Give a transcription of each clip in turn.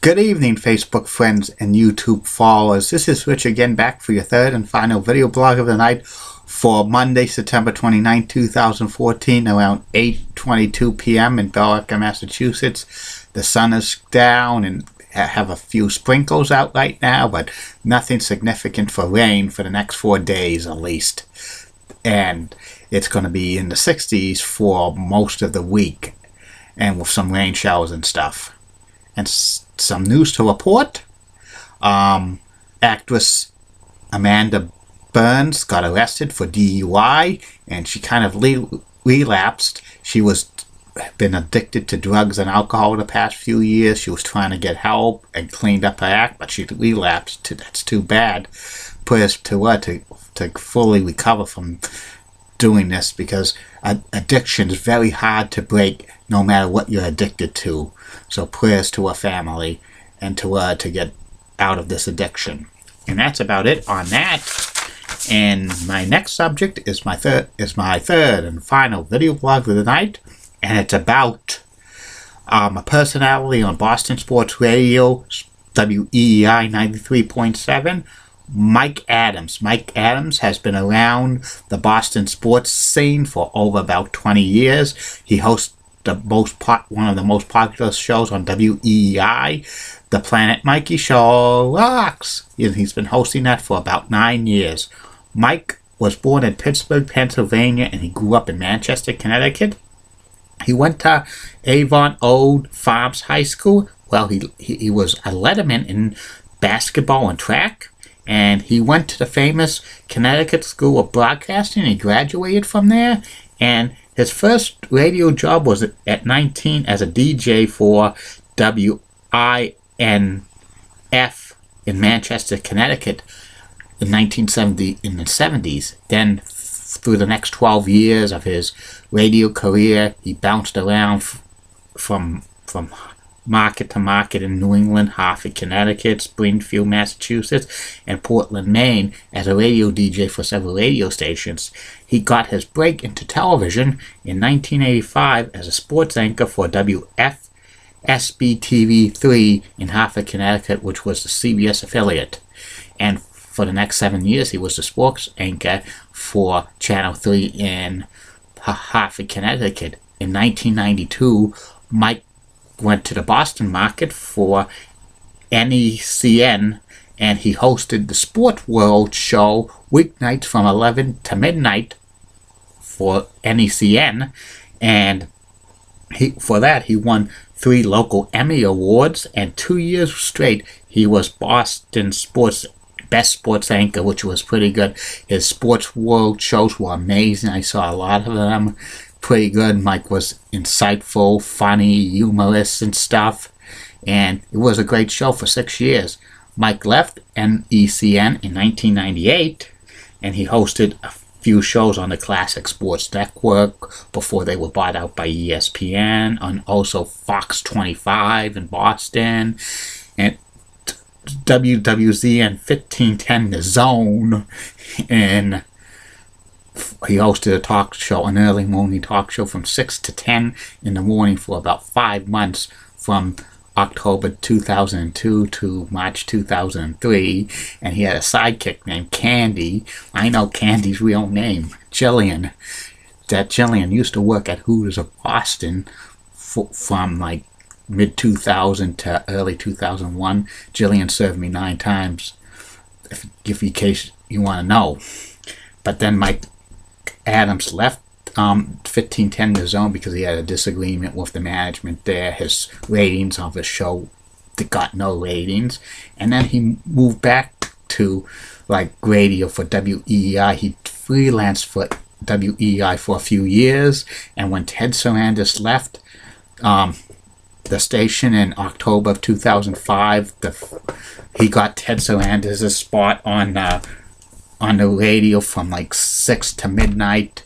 Good evening, Facebook friends and YouTube followers. This is Rich again, back for your third and final video blog of the night for Monday, September 29, 2014, around 8:22 p.m. in Billerica, Massachusetts. The sun is down and have a few sprinkles out right now, but nothing significant for rain for the next 4 days at least. And it's going to be in the 60s for most of the week, and with some rain showers and stuff. And some news to report. Actress Amanda Burns got arrested for DUI, and she kind of relapsed. She was been addicted to drugs and alcohol the past few years. She was trying to get help and cleaned up her act, but she relapsed. That's too bad. Prayers to her to fully recover from doing this, because addiction is very hard to break no matter what you're addicted to. So prayers to her family and to her to get out of this addiction. And that's about it on that. And my next subject is my third and final video blog of the night, and it's about a personality on Boston Sports Radio, WEEI 93.7. Mike Adams. Mike Adams has been around the Boston sports scene for over about 20 years. He hosts one of the most popular shows on WEEI, The Planet Mikey Show Rocks. He's been hosting that for about 9 years. Mike was born in Pittsburgh, Pennsylvania, and he grew up in Manchester, Connecticut. He went to Avon Old Farms High School. Well, he was a letterman in basketball and track. And he went to the famous Connecticut School of Broadcasting. He graduated from there. And his first radio job was at 19 as a DJ for WINF in Manchester, Connecticut in the 70s. Then through the next 12 years of his radio career, he bounced around from market to market in New England, Hartford, Connecticut, Springfield, Massachusetts, and Portland, Maine as a radio DJ for several radio stations. He got his break into television in 1985 as a sports anchor for WFSB-TV3 in Hartford, Connecticut, which was the CBS affiliate. And for the next 7 years, he was the sports anchor for Channel 3 in Hartford, Connecticut. In 1992, Mike went to the Boston market for NECN, and he hosted the Sport World show weeknights from 11 to midnight for NECN, and for that he won 3 local Emmy Awards, and 2 years straight he was Boston Sports Best Sports Anchor, which was pretty good. His Sports World shows were amazing. I saw a lot of them. Pretty good. Mike was insightful, funny, humorous and stuff, and it was a great show for 6 years. Mike left NECN in 1998, and he hosted a few shows on the Classic Sports Network before they were bought out by ESPN, and also Fox 25 in Boston, and WWZN 1510 The Zone, and he hosted a talk show, an early morning talk show from 6 to 10 in the morning for about 5 months, from October 2002 to March 2003. And he had a sidekick named Candy. I know Candy's real name, Jillian. That Jillian used to work at Hooters of Boston from like mid-2000 to early 2001. Jillian served me 9 times, in case you want to know. But then Mike Adams left 1510 The Zone because he had a disagreement with the management there. His ratings of his show got no ratings. And then he moved back to like radio for WEEI. He freelanced for WEEI for a few years. And when Ted Sarandis left the station in October of 2005, he got Ted Sarandis' spot on the radio from like 6 to midnight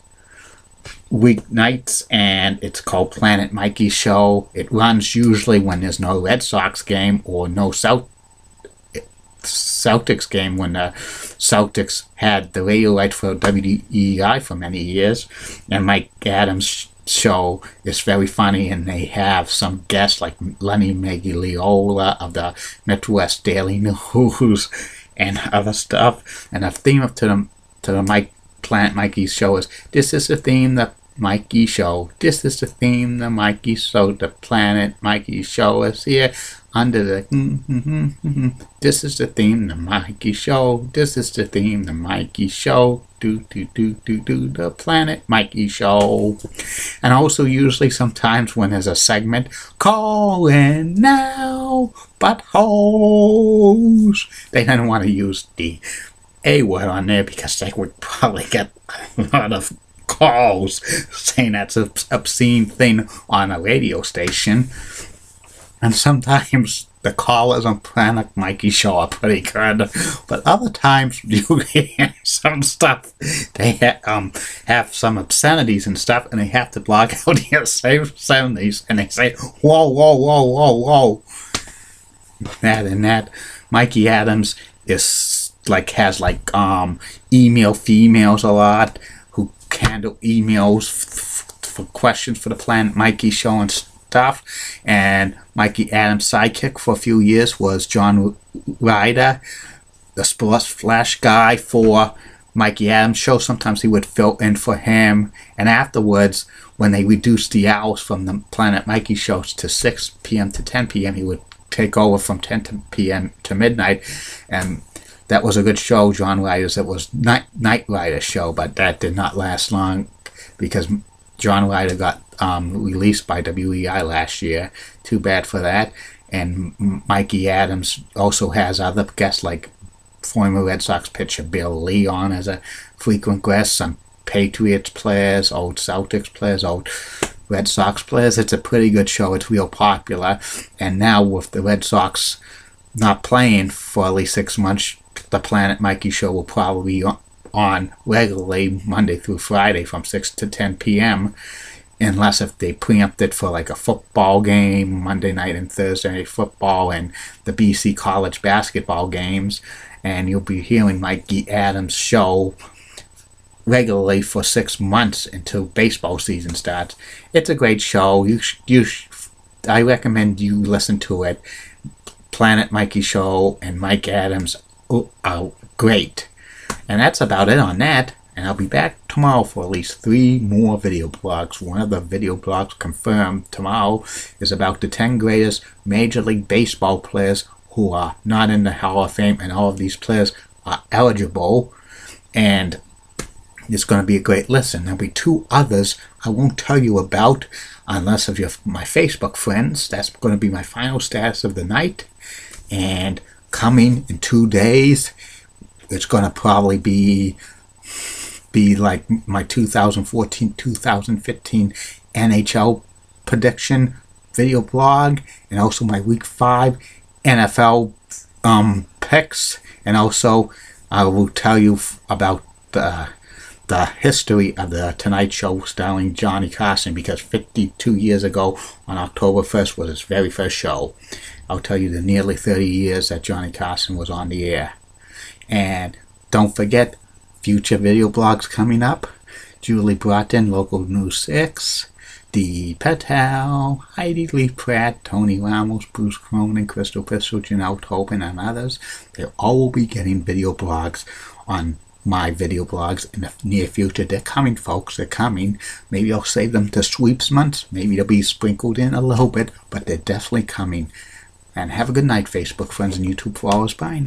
weeknights, and it's called Planet Mikey Show. It runs usually when there's no Red Sox game or no Celtics game, when the Celtics had the radio right for WEEI for many years, and Mike Adams show is very funny, and they have some guests like Lenny Magliola of the Midwest Daily News and other stuff. And the theme to the Planet Mikey show is, this is the theme, the Mikey show. This is the theme, the Mikey show. The Planet Mikey show is here under the This is the theme, the Mikey show. This is the theme, the Mikey show. The Planet Mikey show. And also usually sometimes when there's a segment, call in now, but hoes, they don't want to use the A word on there because they would probably get a lot of calls saying that's an obscene thing on a radio station. And sometimes the callers on Planet Mikey show are pretty good, but other times you hear some stuff. They have some obscenities and stuff, and they have to block out the same obscenities, and they say, whoa, whoa, whoa, whoa, whoa. That Mikey Adams is has email females a lot who handle emails for questions for the Planet Mikey show and stuff. And Mikey Adams' sidekick for a few years was John Ryder, the sports flash guy for Mikey Adams' show. Sometimes he would fill in for him, and afterwards, when they reduced the hours from the Planet Mikey shows to 6 p.m. to 10 p.m., he would take over from 10 p.m. to midnight. And that was a good show, John Ryder's. It was Night Rider's show, but that did not last long because John Ryder got released by WEI last year. Too bad for that. And Mikey Adams also has other guests like former Red Sox pitcher Bill Lee on as a frequent guest, some Patriots players, old Celtics players, old Red Sox players. It's a pretty good show. It's real popular. And now with the Red Sox not playing for at least 6 months, the Planet Mikey show will probably be on regularly Monday through Friday from 6 to 10 p.m. unless if they preempt it for like a football game, Monday night and Thursday night football, and the BC college basketball games. And you'll be hearing Mikey Adams' show regularly for 6 months until baseball season starts. It's a great show. I recommend you listen to it. Planet Mikey show and Mike Adams are great. And that's about it on that. And I'll be back tomorrow for at least 3 more video blogs. One of the video blogs confirmed tomorrow is about the 10 greatest Major League Baseball players who are not in the Hall of Fame, and all of these players are eligible. And it's going to be a great listen. There'll be 2 others I won't tell you about unless if you're my Facebook friends. That's going to be my final status of the night. And coming in 2 days, it's going to probably be like my 2014-2015 NHL prediction video blog, and also my Week 5 NFL picks. And also I will tell you about the history of the Tonight Show starring Johnny Carson, because 52 years ago on October 1st was his very first show. I'll tell you the nearly 30 years that Johnny Carson was on the air. And don't forget, future video blogs coming up. Julie Broughton, Local News 6, Dee Patel, Heidi Lee Pratt, Tony Ramos, Bruce Cronin, Crystal Pistol, Janelle Tobin, and others. They all will be getting video blogs on my video blogs in the near future. They're coming, folks. They're coming. Maybe I'll save them to sweeps months. Maybe they'll be sprinkled in a little bit, but they're definitely coming. And have a good night, Facebook friends and YouTube followers. Bye.